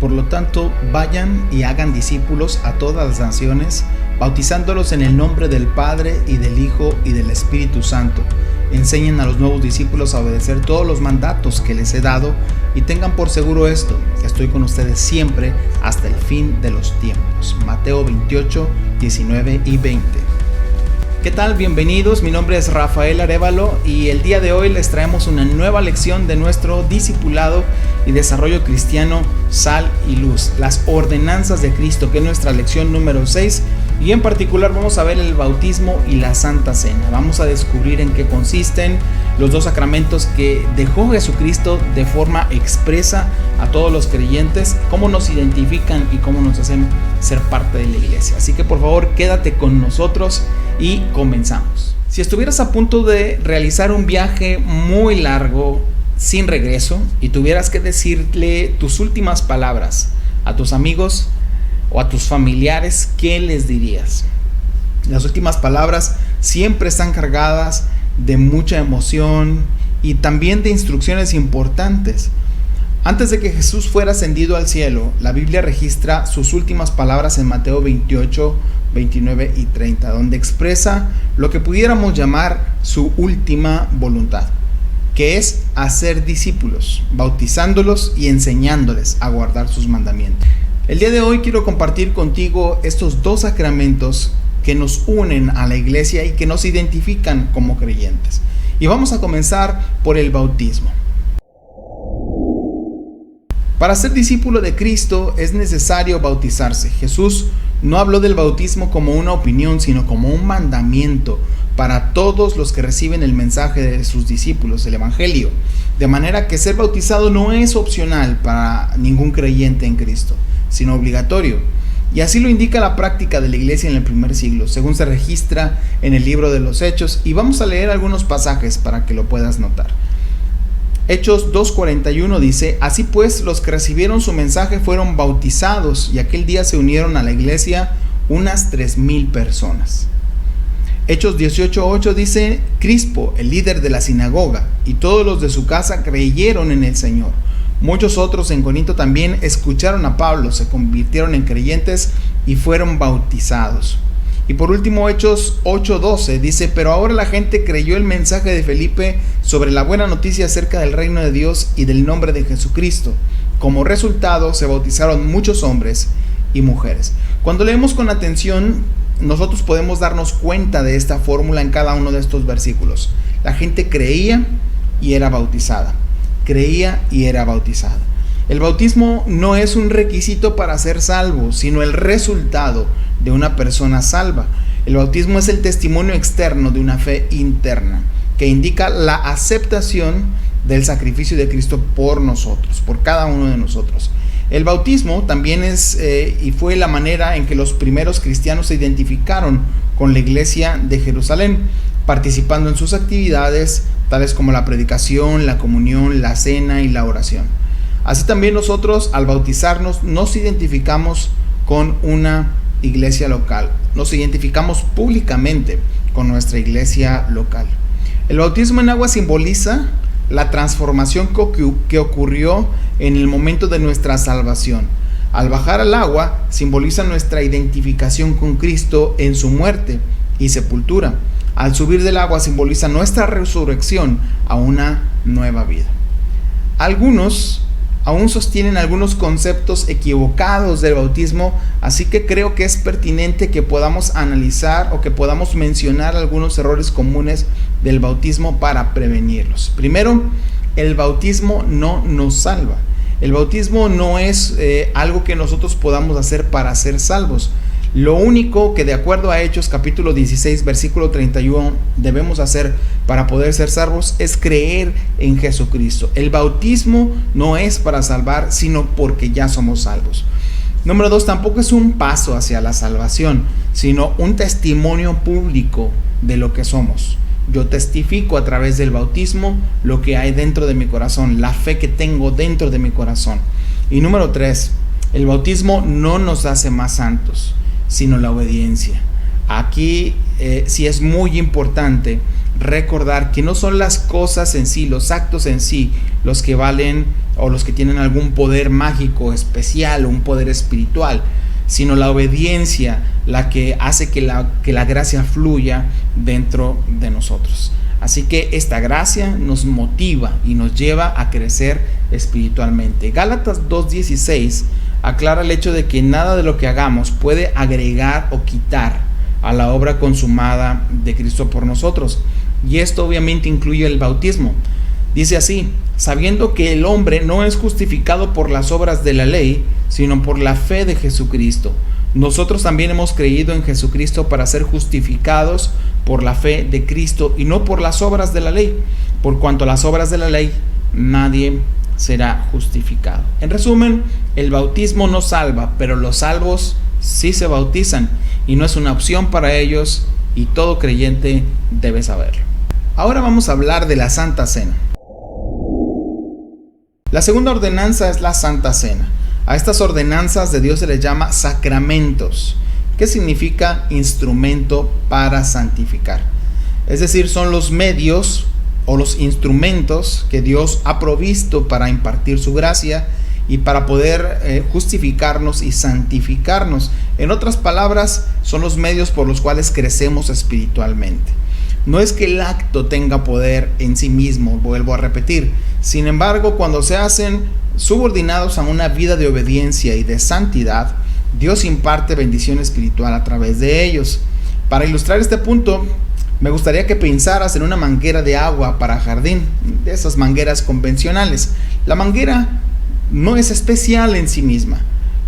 Por lo tanto, vayan y hagan discípulos a todas las naciones, bautizándolos en el nombre del Padre y del Hijo y del Espíritu Santo. Enseñen a los nuevos discípulos a obedecer todos los mandatos que les he dado y tengan por seguro esto, que estoy con ustedes siempre hasta el fin de los tiempos. Mateo 28, 19 y 20. ¿Qué tal? Bienvenidos, mi nombre es Rafael Arévalo y el día de hoy les traemos una nueva lección de nuestro discipulado y desarrollo cristiano Sal y Luz, las ordenanzas de Cristo, que es nuestra lección número 6, y en particular vamos a ver el bautismo y la Santa Cena. Vamos a descubrir en qué consisten los dos sacramentos que dejó Jesucristo de forma expresa a todos los creyentes, cómo nos identifican y cómo nos hacen ser parte de la iglesia. Así que por favor quédate con nosotros y comenzamos. Si estuvieras a punto de realizar un viaje muy largo sin regreso y tuvieras que decirle tus últimas palabras a tus amigos o a tus familiares, ¿qué les dirías? Las últimas palabras siempre están cargadas de mucha emoción y también de instrucciones importantes. Antes de que Jesús fuera ascendido al cielo, la Biblia registra sus últimas palabras en Mateo 28, 29 y 30, donde expresa lo que pudiéramos llamar su última voluntad, que es hacer discípulos, bautizándolos y enseñándoles a guardar sus mandamientos. El día de hoy quiero compartir contigo estos dos sacramentos que nos unen a la iglesia y que nos identifican como creyentes. Y vamos a comenzar por el bautismo. Para ser discípulo de Cristo es necesario bautizarse. Jesús no habló del bautismo como una opinión, sino como un mandamiento para todos los que reciben el mensaje de sus discípulos, el Evangelio. De manera que ser bautizado no es opcional para ningún creyente en Cristo, sino obligatorio. Y así lo indica la práctica de la iglesia en el primer siglo, según se registra en el libro de los Hechos. Y vamos a leer algunos pasajes para que lo puedas notar. Hechos 2:41 dice: así pues, los que recibieron su mensaje fueron bautizados, y aquel día se unieron a la iglesia unas 3,000 personas. Hechos 18:8 dice: Crispo, el líder de la sinagoga, y todos los de su casa creyeron en el Señor. Muchos otros en Corinto también escucharon a Pablo, se convirtieron en creyentes y fueron bautizados. Y por último, Hechos 8:12 dice: pero ahora la gente creyó el mensaje de Felipe sobre la buena noticia acerca del reino de Dios y del nombre de Jesucristo. Como resultado, se bautizaron muchos hombres y mujeres. Cuando leemos con atención, nosotros podemos darnos cuenta de esta fórmula en cada uno de estos versículos. La gente creía y era bautizada. Creía y era bautizada. El bautismo no es un requisito para ser salvo, sino el resultado de una persona salva. El bautismo es el testimonio externo de una fe interna, que indica la aceptación del sacrificio de Cristo por nosotros, por cada uno de nosotros. El bautismo también es y fue la manera en que los primeros cristianos se identificaron con la iglesia de Jerusalén, participando en sus actividades, tales como la predicación, la comunión, la cena y la oración. Así también nosotros, al bautizarnos, nos identificamos con una iglesia local. Nos identificamos públicamente con nuestra iglesia local. El bautismo en agua simboliza la transformación que ocurrió en el momento de nuestra salvación. Al bajar al agua, simboliza nuestra identificación con Cristo en su muerte y sepultura. Al subir del agua, simboliza nuestra resurrección a una nueva vida. Algunos aún sostienen algunos conceptos equivocados del bautismo, así que creo que es pertinente que podamos analizar o que podamos mencionar algunos errores comunes del bautismo para prevenirlos. Primero, el bautismo no nos salva. El bautismo no es algo que nosotros podamos hacer para ser salvos. Lo único que, de acuerdo a Hechos capítulo 16 versículo 31, debemos hacer para poder ser salvos es creer en Jesucristo. El bautismo no es para salvar, sino porque ya somos salvos. Número 2, tampoco es un paso hacia la salvación, sino un testimonio público de lo que somos. Yo testifico a través del bautismo lo que hay dentro de mi corazón, la fe que tengo dentro de mi corazón. Y número 3, el bautismo no nos hace más santos, sino la obediencia. Aquí sí es muy importante recordar que no son las cosas en sí, los actos en sí, los que valen o los que tienen algún poder mágico especial o un poder espiritual, sino la obediencia la que hace que la gracia fluya dentro de nosotros. Así que esta gracia nos motiva y nos lleva a crecer espiritualmente. Gálatas 2:16 aclara el hecho de que nada de lo que hagamos puede agregar o quitar a la obra consumada de Cristo por nosotros. Y esto obviamente incluye el bautismo. Dice así: sabiendo que el hombre no es justificado por las obras de la ley, sino por la fe de Jesucristo. Nosotros también hemos creído en Jesucristo para ser justificados por la fe de Cristo y no por las obras de la ley, por cuanto a las obras de la ley nadie será justificado. En resumen, el bautismo no salva, pero los salvos sí se bautizan y no es una opción para ellos, y todo creyente debe saberlo. Ahora vamos a hablar de la Santa Cena. La segunda ordenanza es la Santa Cena. A estas ordenanzas de Dios se les llama sacramentos, que significa instrumento para santificar. Es decir, son los medios o los instrumentos que Dios ha provisto para impartir su gracia y para poder justificarnos y santificarnos. En otras palabras, son los medios por los cuales crecemos espiritualmente. No es que el acto tenga poder en sí mismo, vuelvo a repetir. Sin embargo, cuando se hacen subordinados a una vida de obediencia y de santidad, Dios imparte bendición espiritual a través de ellos. Para ilustrar este punto, me gustaría que pensaras en una manguera de agua para jardín, de esas mangueras convencionales. La manguera no es especial en sí misma,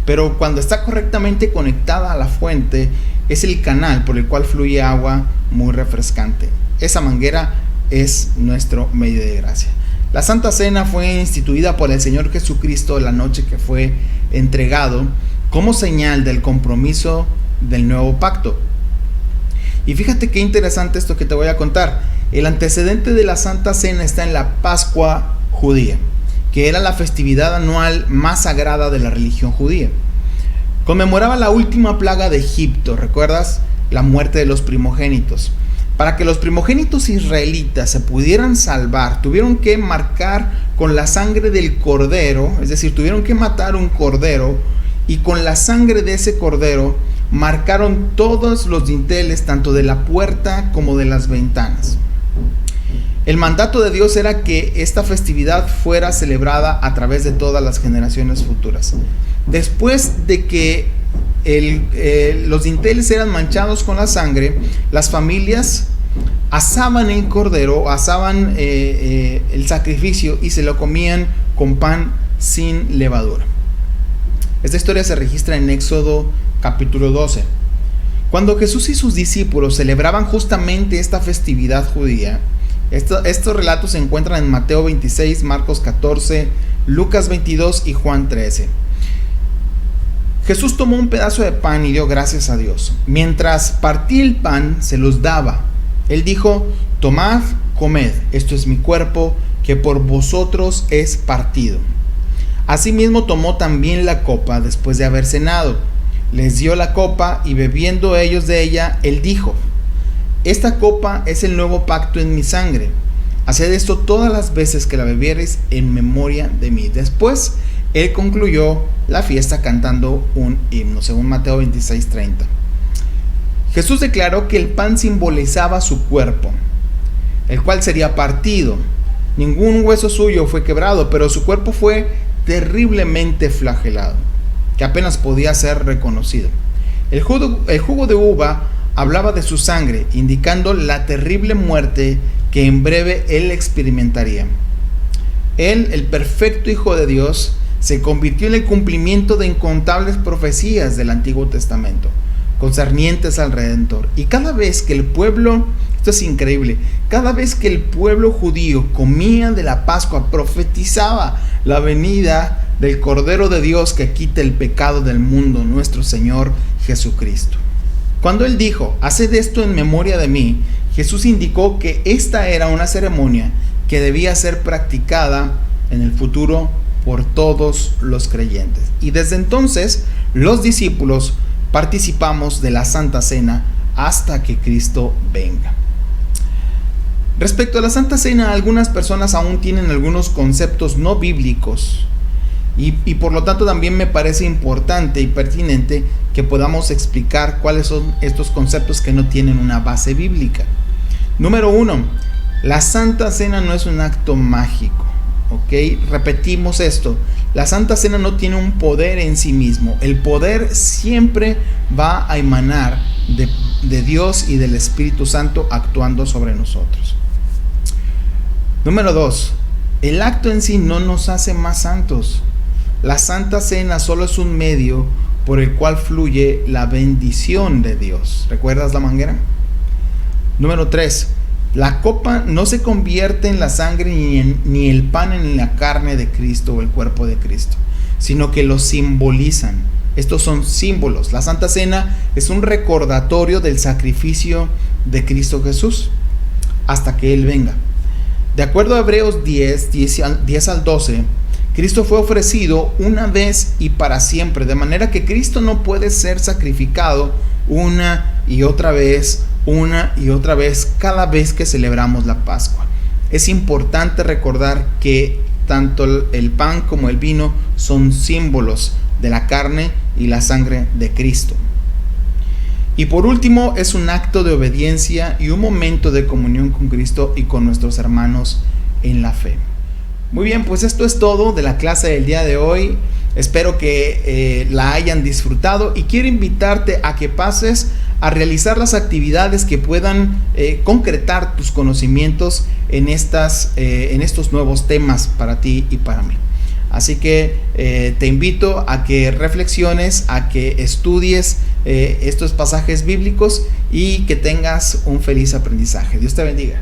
pero cuando está correctamente conectada a la fuente, es el canal por el cual fluye agua muy refrescante. Esa manguera es nuestro medio de gracia. La Santa Cena fue instituida por el Señor Jesucristo la noche que fue entregado como señal del compromiso del nuevo pacto. Y fíjate qué interesante esto que te voy a contar. El antecedente de la Santa Cena está en la Pascua judía, que era la festividad anual más sagrada de la religión judía. Conmemoraba la última plaga de Egipto, ¿recuerdas? La muerte de los primogénitos. Para que los primogénitos israelitas se pudieran salvar, tuvieron que marcar con la sangre del cordero, es decir, tuvieron que matar un cordero, y con la sangre de ese cordero marcaron todos los dinteles, tanto de la puerta como de las ventanas. El mandato de Dios era que esta festividad fuera celebrada a través de todas las generaciones futuras. Después de que los dinteles eran manchados con la sangre, las familias asaban el cordero, asaban el sacrificio y se lo comían con pan sin levadura. Esta historia se registra en Éxodo capítulo 12. Cuando Jesús y sus discípulos celebraban justamente esta festividad judía, estos relatos se encuentran en Mateo 26, Marcos 14, Lucas 22 y Juan 13. Jesús tomó un pedazo de pan y dio gracias a Dios. Mientras partía el pan, se los daba. Él dijo: tomad, comed, esto es mi cuerpo, que por vosotros es partido. Asimismo tomó también la copa después de haber cenado. Les dio la copa y bebiendo ellos de ella, él dijo: esta copa es el nuevo pacto en mi sangre. Haced esto todas las veces que la bebiereis en memoria de mí. Después, él concluyó la fiesta cantando un himno, según Mateo 26:30. Jesús declaró que el pan simbolizaba su cuerpo, el cual sería partido. Ningún hueso suyo fue quebrado, pero su cuerpo fue terriblemente flagelado, que apenas podía ser reconocido. El jugo de uva hablaba de su sangre, indicando la terrible muerte que en breve él experimentaría. Él, el perfecto Hijo de Dios, se convirtió en el cumplimiento de incontables profecías del Antiguo Testamento concernientes al Redentor. Y cada vez que el pueblo, esto es increíble, cada vez que el pueblo judío comía de la Pascua, profetizaba la venida del Cordero de Dios que quita el pecado del mundo, nuestro Señor Jesucristo. Cuando él dijo: haced esto en memoria de mí, Jesús indicó que esta era una ceremonia que debía ser practicada en el futuro por todos los creyentes. Y desde entonces los discípulos participamos de la Santa Cena hasta que Cristo venga. Respecto a la Santa Cena, algunas personas aún tienen algunos conceptos no bíblicos y por lo tanto también me parece importante y pertinente que podamos explicar cuáles son estos conceptos que no tienen una base bíblica. Número 1, la Santa Cena no es un acto mágico, ¿ok? Repetimos esto, la Santa Cena no tiene un poder en sí mismo, el poder siempre va a emanar de Dios y del Espíritu Santo actuando sobre nosotros. Número 2, el acto en sí no nos hace más santos. La Santa Cena solo es un medio por el cual fluye la bendición de Dios. ¿Recuerdas la manguera? Número 3, la copa no se convierte en la sangre ni el pan en la carne de Cristo o el cuerpo de Cristo, sino que lo simbolizan. Estos son símbolos. La Santa Cena es un recordatorio del sacrificio de Cristo Jesús hasta que Él venga. De acuerdo a Hebreos 10 al 12, Cristo fue ofrecido una vez y para siempre, de manera que Cristo no puede ser sacrificado una y otra vez cada vez que celebramos la Pascua. Es importante recordar que tanto el pan como el vino son símbolos de la carne y la sangre de Cristo. Y por último, es un acto de obediencia y un momento de comunión con Cristo y con nuestros hermanos en la fe. Muy bien, pues esto es todo de la clase del día de hoy. Espero que la hayan disfrutado y quiero invitarte a que pases a realizar las actividades que puedan concretar tus conocimientos en estos nuevos temas para ti y para mí. Así que te invito a que reflexiones, a que estudies estos pasajes bíblicos y que tengas un feliz aprendizaje. Dios te bendiga.